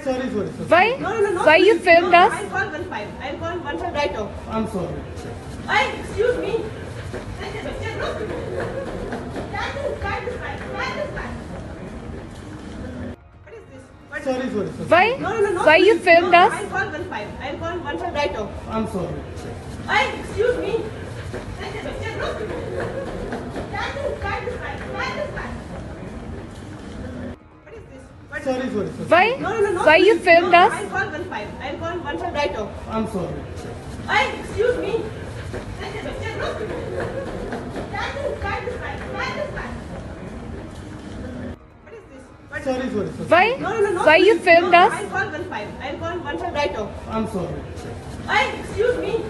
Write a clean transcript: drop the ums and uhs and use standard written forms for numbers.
Sorry. Why? Why you filmed us? I'll call 15. I'll call 15 right now. I'm sorry. Excuse me. Sorry. Why? Why you filmed us? I'll call 15. I'll call 15 right now. I'm sorry. Excuse me. Sorry. Why? Why you filmed us? I'll call 15. I'll call 15 right now. I'm sorry. Excuse me. Sorry. Why? Why you filmed us? I'll call 15. I'll call 15 right now. I'm sorry. Excuse me.